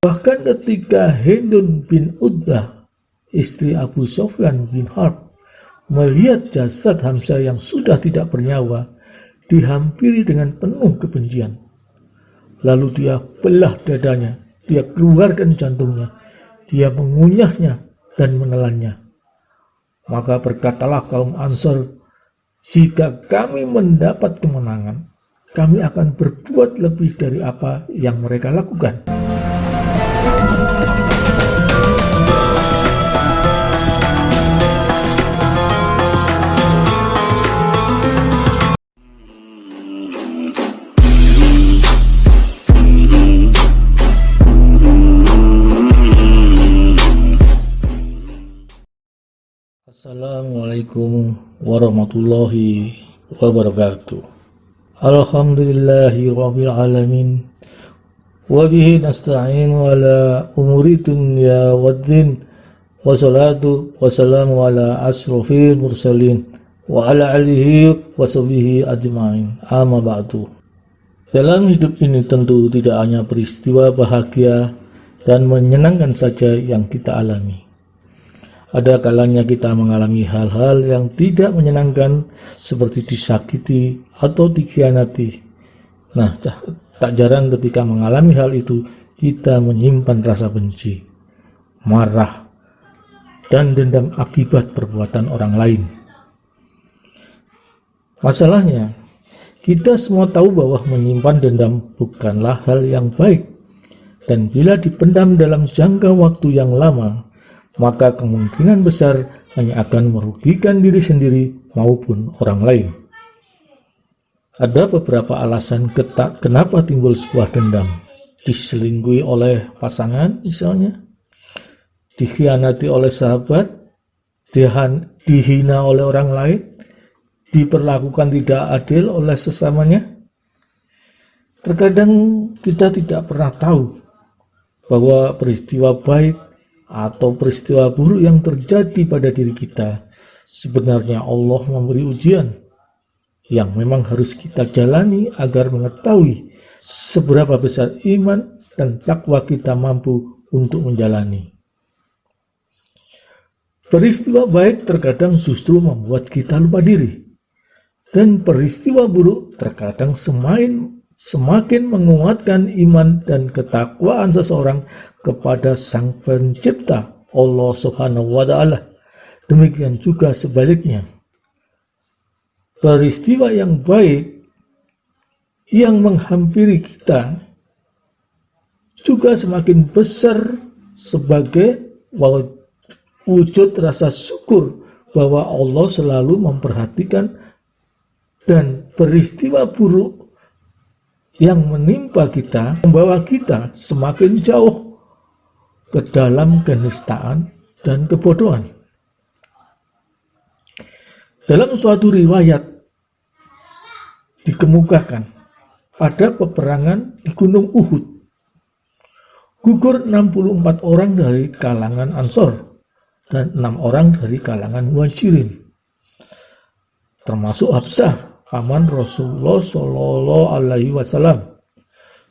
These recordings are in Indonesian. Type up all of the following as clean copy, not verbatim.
Bahkan ketika Hindun bin Utbah, istri Abu Sufyan bin Harb, melihat jasad Hamzah yang sudah tidak bernyawa dihampiri dengan penuh kebencian, lalu dia belah dadanya, dia keluarkan jantungnya, dia mengunyahnya dan menelannya. Maka berkatalah kaum Ansor, jika kami mendapat kemenangan, kami akan berbuat lebih dari apa yang mereka lakukan. Assalamualaikum warahmatullahi wabarakatuh. Alhamdulillahi rabbil alamin. Wabihi nasta'inu ala umuri dunya waddin. Wassalatu wassalamu ala asrofil mursalin wa ala alihi wa sahbihi ajma'in. Amma ba'du. Dalam hidup ini tentu tidak hanya peristiwa bahagia dan menyenangkan saja yang kita alami. Ada kalanya kita mengalami hal-hal yang tidak menyenangkan seperti disakiti atau dikhianati. Nah, tak jarang ketika mengalami hal itu kita menyimpan rasa benci, marah, dan dendam akibat perbuatan orang lain. Masalahnya, kita semua tahu bahwa menyimpan dendam bukanlah hal yang baik, dan bila dipendam dalam jangka waktu yang lama, maka kemungkinan besar hanya akan merugikan diri sendiri maupun orang lain. Ada beberapa alasan kenapa timbul sebuah dendam. Diselingkuhi oleh pasangan misalnya, dikhianati oleh sahabat, dihina oleh orang lain, diperlakukan tidak adil oleh sesamanya. Terkadang kita tidak pernah tahu bahwa peristiwa baik atau peristiwa buruk yang terjadi pada diri kita sebenarnya Allah memberi ujian yang memang harus kita jalani agar mengetahui seberapa besar iman dan takwa kita mampu untuk menjalani. Peristiwa baik terkadang justru membuat kita lupa diri, dan peristiwa buruk terkadang semakin menguatkan iman dan ketakwaan seseorang kepada Sang Pencipta Allah Subhanahu wa Ta'ala. Demikian juga sebaliknya. Peristiwa yang baik yang menghampiri kita juga semakin besar sebagai wujud rasa syukur bahwa Allah selalu memperhatikan, dan peristiwa buruk yang menimpa kita membawa kita semakin jauh ke dalam kenistaan dan kebodohan. Dalam suatu riwayat dikemukakan pada peperangan di Gunung Uhud, gugur 64 orang dari kalangan Ansor dan 6 orang dari kalangan Muhajirin, termasuk Habsah, paman Rasulullah Shallallahu Alaihi Wasallam.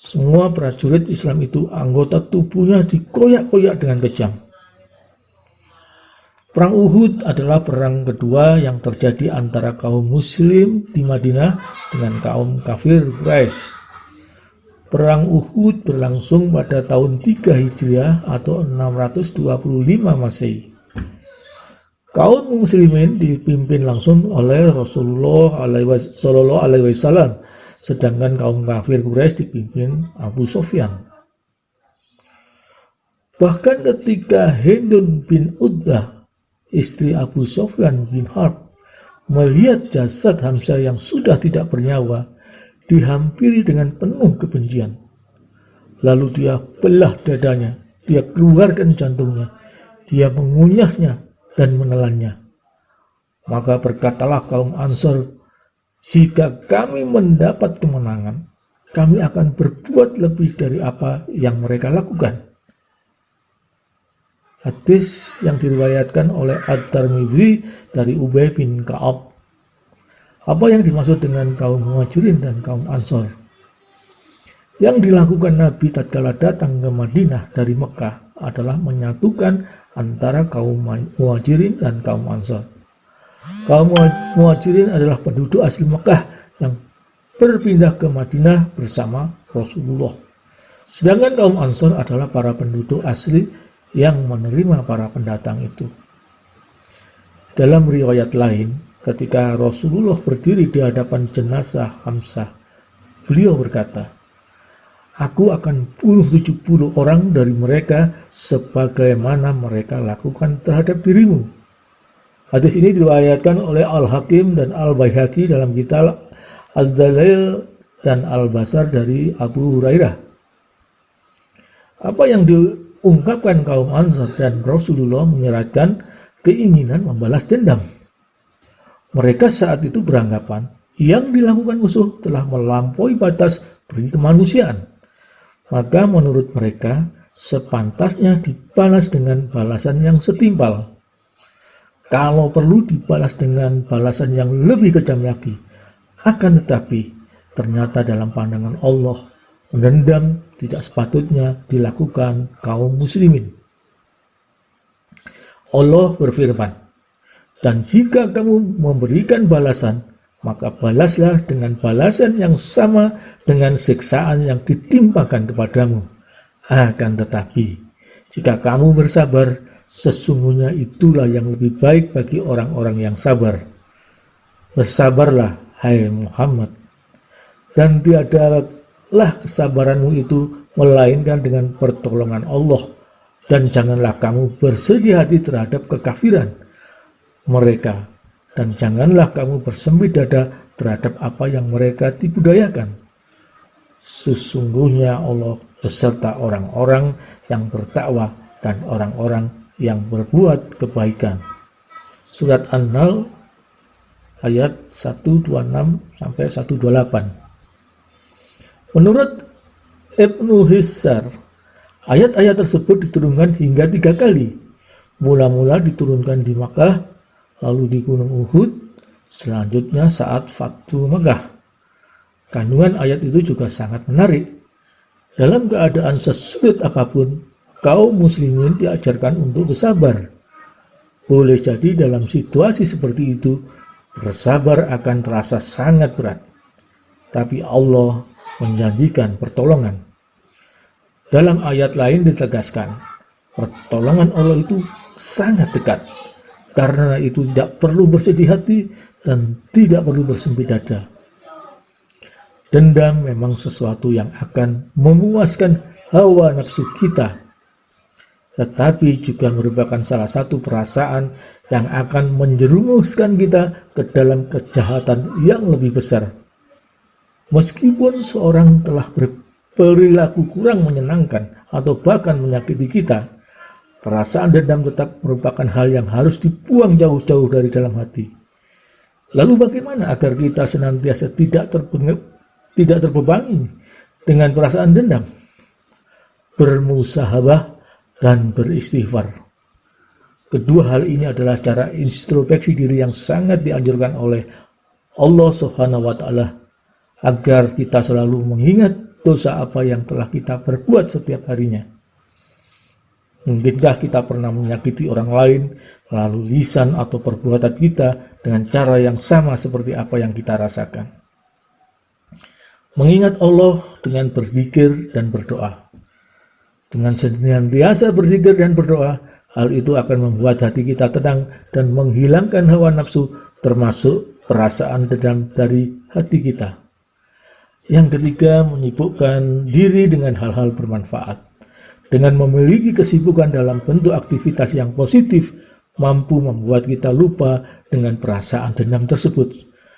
Semua prajurit Islam itu anggota tubuhnya dikoyak-koyak dengan kejam. Perang Uhud adalah perang kedua yang terjadi antara kaum muslim di Madinah dengan kaum kafir Quraisy. Perang Uhud berlangsung pada tahun 3 Hijriah atau 625 Masehi. Kaum muslimin dipimpin langsung oleh Rasulullah Shallallahu Alaihi Wasallam, sedangkan kaum kafir Quraisy dipimpin Abu Sufyan. Bahkan ketika Hindun bin Utbah, istri Abu Sufyan bin Harb, melihat jasad Hamzah yang sudah tidak bernyawa dihampiri dengan penuh kebencian, lalu dia belah dadanya, dia keluarkan jantungnya, dia mengunyahnya dan menelannya. Maka berkatalah kaum Ansor, jika kami mendapat kemenangan, kami akan berbuat lebih dari apa yang mereka lakukan. Hadis yang diriwayatkan oleh At-Tirmidzi dari Ubay bin Ka'ab. Apa yang dimaksud dengan kaum Muhajirin dan kaum Ansor? Yang dilakukan Nabi tatkala datang ke Madinah dari Mekah adalah menyatukan antara kaum Muhajirin dan kaum Ansor. Kaum Muhajirin adalah penduduk asli Mekah yang berpindah ke Madinah bersama Rasulullah. Sedangkan kaum Ansor adalah para penduduk asli yang menerima para pendatang itu. Dalam riwayat lain, ketika Rasulullah berdiri di hadapan jenazah Hamzah, beliau berkata, "Aku akan bunuh 70 orang dari mereka sebagaimana mereka lakukan terhadap dirimu." Hadis ini diriwayatkan oleh Al-Hakim dan Al-Baihaqi dalam kitab Al-Dalail dan Al-Basar dari Abu Hurairah. Apa yang diungkapkan kaum Ansar dan Rasulullah menyeratkan keinginan membalas dendam. Mereka saat itu beranggapan yang dilakukan musuh telah melampaui batas beri kemanusiaan. Maka menurut mereka sepantasnya dibalas dengan balasan yang setimpal. Kalau perlu dibalas dengan balasan yang lebih kejam lagi. Akan tetapi ternyata dalam pandangan Allah, mendendam tidak sepatutnya dilakukan kaum muslimin. Allah berfirman, "Dan jika kamu memberikan balasan, maka balaslah dengan balasan yang sama dengan siksaan yang ditimpakan kepadamu. Akan tetapi, jika kamu bersabar, sesungguhnya itulah yang lebih baik bagi orang-orang yang sabar. Bersabarlah, hai Muhammad, dan tiadalah kesabaranmu itu melainkan dengan pertolongan Allah. Dan janganlah kamu bersedih hati terhadap kekafiran mereka, dan janganlah kamu bersempit dada terhadap apa yang mereka tipu dayakan. Sesungguhnya Allah beserta orang-orang yang bertakwa dan orang-orang yang berbuat kebaikan." Surat An-Nahl ayat 126 sampai 128. Menurut Ibnu Hissar, ayat-ayat tersebut diturunkan hingga 3 kali. Mula-mula diturunkan di Makkah, lalu di Gunung Uhud, selanjutnya saat Fathu Makkah. Kandungan ayat itu juga sangat menarik. Dalam keadaan sesulit apapun, kaum muslimin diajarkan untuk bersabar. Boleh jadi dalam situasi seperti itu, bersabar akan terasa sangat berat. Tapi Allah menjanjikan pertolongan. Dalam ayat lain ditegaskan, pertolongan Allah itu sangat dekat. Karena itu tidak perlu bersedih hati dan tidak perlu bersempit dada. Dendam memang sesuatu yang akan memuaskan hawa nafsu kita, tetapi juga merupakan salah satu perasaan yang akan menjerumuskan kita ke dalam kejahatan yang lebih besar. Meskipun seorang telah berperilaku kurang menyenangkan atau bahkan menyakiti kita, perasaan dendam tetap merupakan hal yang harus dibuang jauh-jauh dari dalam hati. Lalu bagaimana agar kita senantiasa tidak terbebani dengan perasaan dendam? Bermusahabah dan beristighfar. Kedua hal ini adalah cara introspeksi diri yang sangat dianjurkan oleh Allah Subhanahu wa Ta'ala, agar kita selalu mengingat dosa apa yang telah kita perbuat setiap harinya. Mungkinkah kita pernah menyakiti orang lain melalui lisan atau perbuatan kita dengan cara yang sama seperti apa yang kita rasakan? Mengingat Allah dengan berzikir dan berdoa. Dengan senantiasa berzikir dan berdoa, hal itu akan membuat hati kita tenang dan menghilangkan hawa nafsu, termasuk perasaan dendam dari hati kita. Yang ketiga, menyibukkan diri dengan hal-hal bermanfaat. Dengan memiliki kesibukan dalam bentuk aktivitas yang positif, mampu membuat kita lupa dengan perasaan dendam tersebut.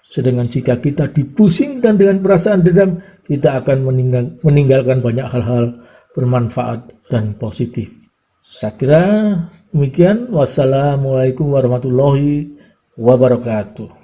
Sedangkan jika kita dipusingkan dengan perasaan dendam, kita akan meninggalkan banyak hal-hal bermanfaat dan positif. Saya kira demikian. Wassalamualaikum warahmatullahi wabarakatuh.